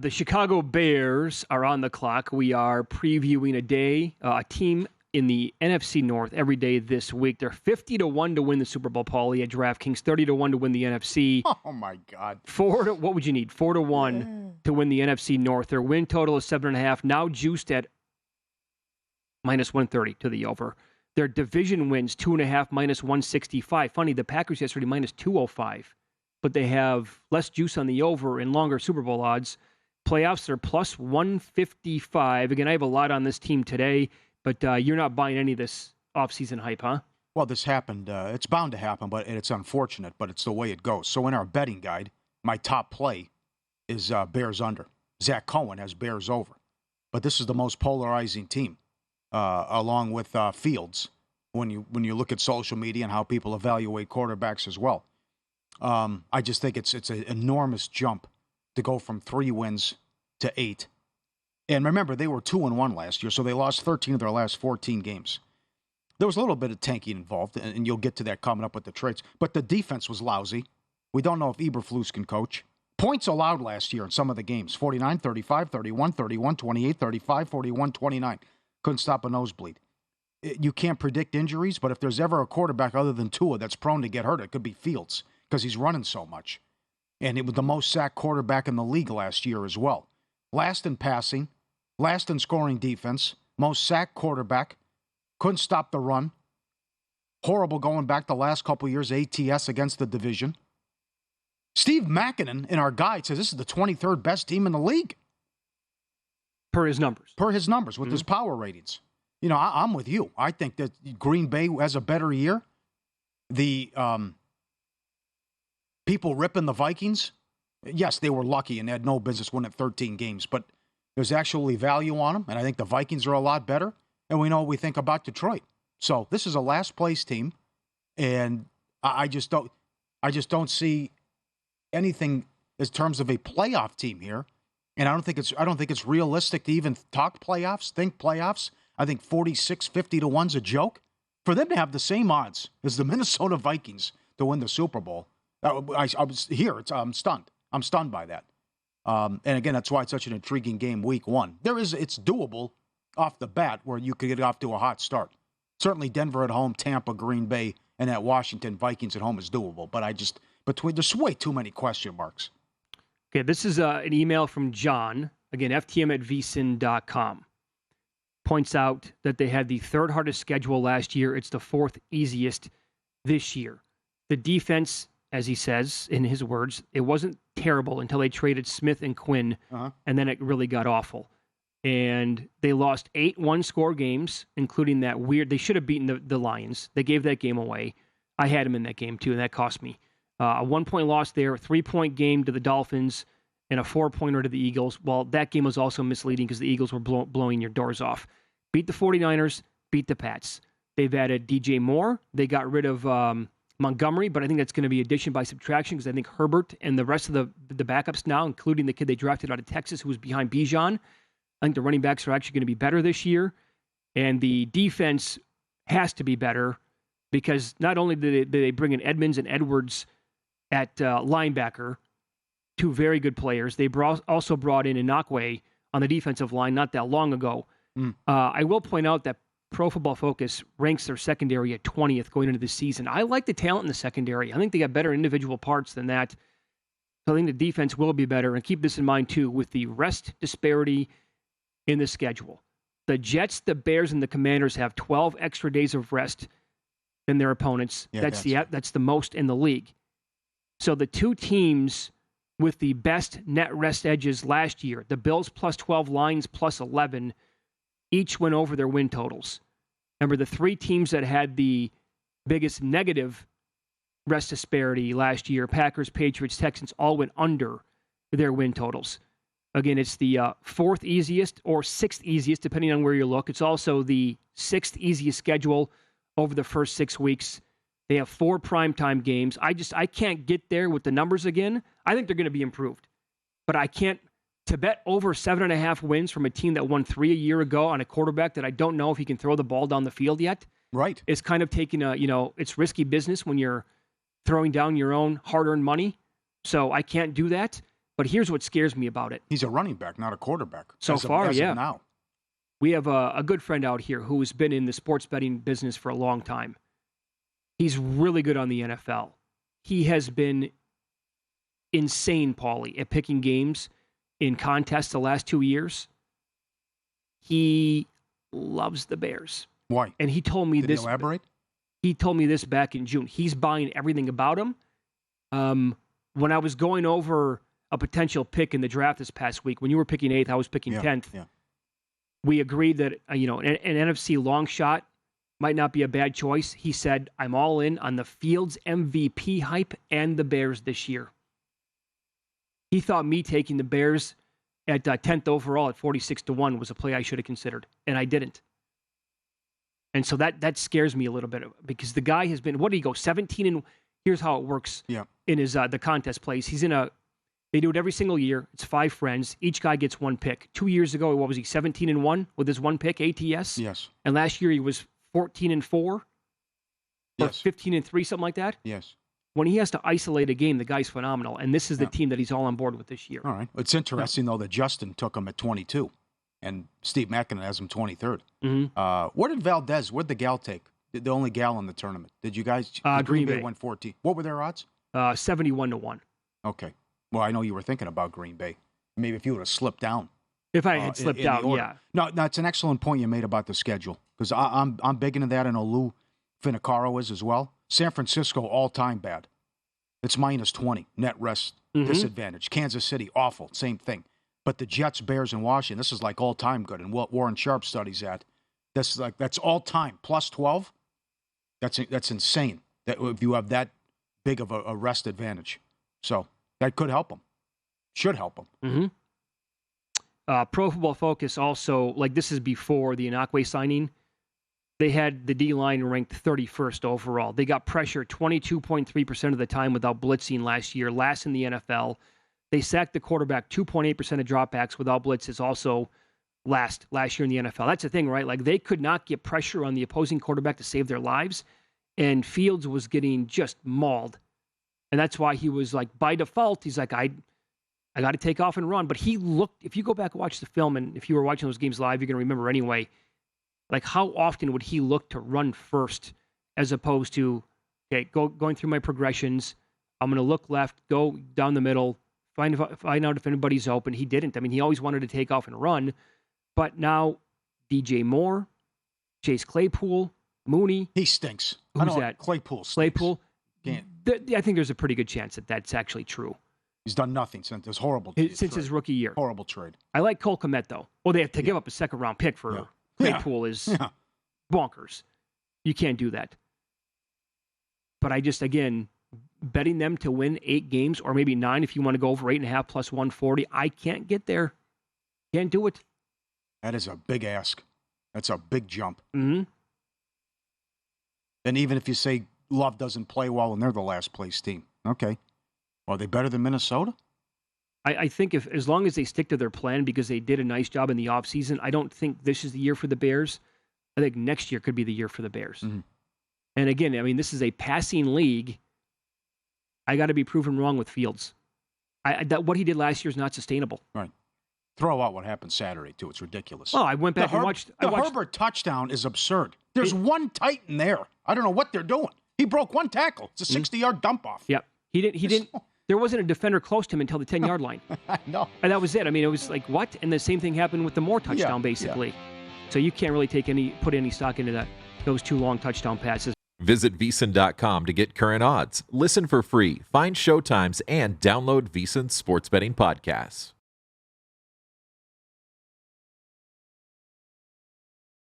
The Chicago Bears are on the clock. We are previewing a team in the NFC North every day this week. They're 50-1 to win the Super Bowl, Paulie, at DraftKings, 30-1 to win the NFC. Oh, my God. What would you need? 4-1 to win the NFC North. Their win total is 7.5, now juiced at minus 130 to the over. Their division wins 2.5, minus 165. Funny, the Packers yesterday, minus 205. But they have less juice on the over and longer Super Bowl odds. Playoffs are plus 155. Again, I have a lot on this team today, but you're not buying any of this offseason hype, huh? Well, this happened. It's bound to happen, but it's unfortunate, but it's the way it goes. So in our betting guide, my top play is Bears under. Zach Cohen has Bears over. But this is the most polarizing team, along with Fields, when you look at social media and how people evaluate quarterbacks as well. I just think it's an enormous jump to go from 3 wins to 8. And remember, they were 2-1 last year, so they lost 13 of their last 14 games. There was a little bit of tanking involved, and you'll get to that coming up with the trades. But the defense was lousy. We don't know if Eberflus can coach. Points allowed last year in some of the games, 49, 35, 31, 31, 28, 35, 41, 29. Couldn't stop a nosebleed. You can't predict injuries, but if there's ever a quarterback other than Tua that's prone to get hurt, it could be Fields because he's running so much. And it was the most sacked quarterback in the league last year as well. Last in passing, last in scoring defense, most sacked quarterback, couldn't stop the run. Horrible going back the last couple years, ATS against the division. Steve Makinen in our guide says this is the 23rd best team in the league. Per his numbers. With his power ratings. You know, I'm with you. I think that Green Bay has a better year. The people ripping the Vikings, yes, they were lucky and had no business winning 13 games, but there's actually value on them, and I think the Vikings are a lot better, and we know what we think about Detroit. So this is a last-place team, and I just don't see anything in terms of a playoff team here, and I don't think it's realistic to even think playoffs. I think 50 to 1's a joke. For them to have the same odds as the Minnesota Vikings to win the Super Bowl, I'm stunned. I'm stunned by that. And again, that's why it's such an intriguing game week 1. It's doable off the bat where you could get off to a hot start. Certainly Denver at home, Tampa, Green Bay, and that Washington Vikings at home is doable. But there's way too many question marks. Okay, this is an email from John. Again, ftm@vsin.com. Points out that they had the 3rd hardest schedule last year. It's the 4th easiest this year. The defense, as he says, in his words, it wasn't terrible until they traded Smith and Quinn, and then it really got awful. And they lost 8 one-score games, including that weird... They should have beaten the Lions. They gave that game away. I had them in that game, too, and that cost me. A 1-point loss there, a 3-point game to the Dolphins, and a 4-pointer to the Eagles. Well, that game was also misleading because the Eagles were blowing your doors off. Beat the 49ers, beat the Pats. They've added DJ Moore. They got rid of Montgomery, but I think that's going to be addition by subtraction because I think Herbert and the rest of the backups now, including the kid they drafted out of Texas who was behind Bijan, I think the running backs are actually going to be better this year. And the defense has to be better because not only did they bring in Edmonds and Edwards at linebacker, 2 very good players, they also brought in Inakwe on the defensive line not that long ago. I will point out that Pro Football Focus ranks their secondary at 20th going into the season. I like the talent in the secondary. I think they got better individual parts than that. So I think the defense will be better. And keep this in mind, too, with the rest disparity in the schedule. The Jets, the Bears, and the Commanders have 12 extra days of rest than their opponents. Yeah, that's the most in the league. So the 2 teams with the best net rest edges last year, the Bills plus 12, Lions plus 11, each went over their win totals. Remember, the 3 teams that had the biggest negative rest disparity last year, Packers, Patriots, Texans, all went under their win totals. Again, it's the 4th easiest or 6th easiest, depending on where you look. It's also the 6th easiest schedule over the first 6 weeks. They have 4 primetime games. I can't get there with the numbers again. I think they're going to be improved. But I can't. To bet over 7.5 wins from a team that won 3 a year ago on a quarterback that I don't know if he can throw the ball down the field yet. Right. It's kind of taking it's risky business when you're throwing down your own hard-earned money. So I can't do that. But here's what scares me about it. He's a running back, not a quarterback. So far, as yeah. of now. We have a good friend out here who has been in the sports betting business for a long time. He's really good on the NFL. He has been insane, Paulie, at picking games in contests the last 2 years. He loves the Bears. Why? And he told me Did this. he elaborate? He told me this back in June. He's buying everything about him. When I was going over a potential pick in the draft this past week, when you were picking 8th, I was picking 10th. Yeah. We agreed that an NFC long shot might not be a bad choice. He said, I'm all in on the Fields MVP hype and the Bears this year. He thought me taking the Bears at 10th overall at 46-1 was a play I should have considered, and I didn't. And so that scares me a little bit because the guy has been, what did he go, 17 and here's how it works in his the contest plays. He's they do it every single year. It's 5 friends. Each guy gets 1 pick. 2 years ago, what was he, 17-1 with his 1 pick, ATS? Yes. And last year he was 14-4 or Yes. 15-3, something like that. Yes. When he has to isolate a game, the guy's phenomenal. And this is the team that he's all on board with this year. All right. It's interesting, though, that Justin took him at 22 and Steve Mackinnon has him 23rd. Mm-hmm. Where'd the gal take? The only gal in the tournament. Did you guys? Green Bay went 14. What were their odds? 71-1. Okay. Well, I know you were thinking about Green Bay. Maybe if you would have slipped down. If I had slipped down, yeah. No, it's an excellent point you made about the schedule because I'm big into that, and Lou Finicaro is as well. San Francisco all-time bad. It's minus 20 net rest disadvantage. Kansas City awful, same thing. But the Jets, Bears, and Washington, this is like all-time good. And what Warren Sharp studies at, that's all-time plus 12. That's insane. That if you have that big of a rest advantage, so that could help them. Should help them. Mm-hmm. Pro Football Focus also, like this is before the Inakwe signing, they had the D-line ranked 31st overall. They got pressure 22.3% of the time without blitzing last year, last in the NFL. They sacked the quarterback 2.8% of dropbacks without blitzes, also last year in the NFL. That's the thing, right? Like they could not get pressure on the opposing quarterback to save their lives, and Fields was getting just mauled. And that's why he was like, by default, he's like, I got to take off and run. But he looked, if you go back and watch the film, and if you were watching those games live, you're going to remember anyway, like how often would he look to run first as opposed to, okay, going through my progressions, I'm going to look left, go down the middle, find out if anybody's open. He didn't. I mean, he always wanted to take off and run. But now DJ Moore, Chase Claypool, Mooney. He stinks. Who's that? Claypool stinks. Claypool. Can't. I think there's a pretty good chance that that's actually true. He's done nothing since this horrible since his rookie year. Horrible trade. I like Cole Kmet, though. Well, they have to give up a second-round pick for Claypool is bonkers. You can't do that. But I just, again, betting them to win 8 games, or maybe 9 if you want to go over 8.5 plus 140, I can't get there. Can't do it. That is a big ask. That's a big jump. Mm-hmm. And even if you say Love doesn't play well and they're the last place team, okay. Well, are they better than Minnesota? I think as long as they stick to their plan, because they did a nice job in the offseason, I don't think this is the year for the Bears. I think next year could be the year for the Bears. Mm-hmm. And again, I mean, this is a passing league. I got to be proven wrong with Fields. What he did last year is not sustainable. Right. Throw out what happened Saturday, too. It's ridiculous. Oh, I went back and watched. The Herbert touchdown is absurd. There's one Titan there. I don't know what they're doing. He broke one tackle. It's a 60-yard dump-off. Yep. He didn't. There wasn't a defender close to him until the 10-yard line. I know. And that was it. I mean, it was like, what? And the same thing happened with the Moore touchdown, basically. Yeah. So you can't really put any stock into those 2 long touchdown passes. Visit VSiN.com to get current odds. Listen for free. Find showtimes and download VSiN sports betting podcasts.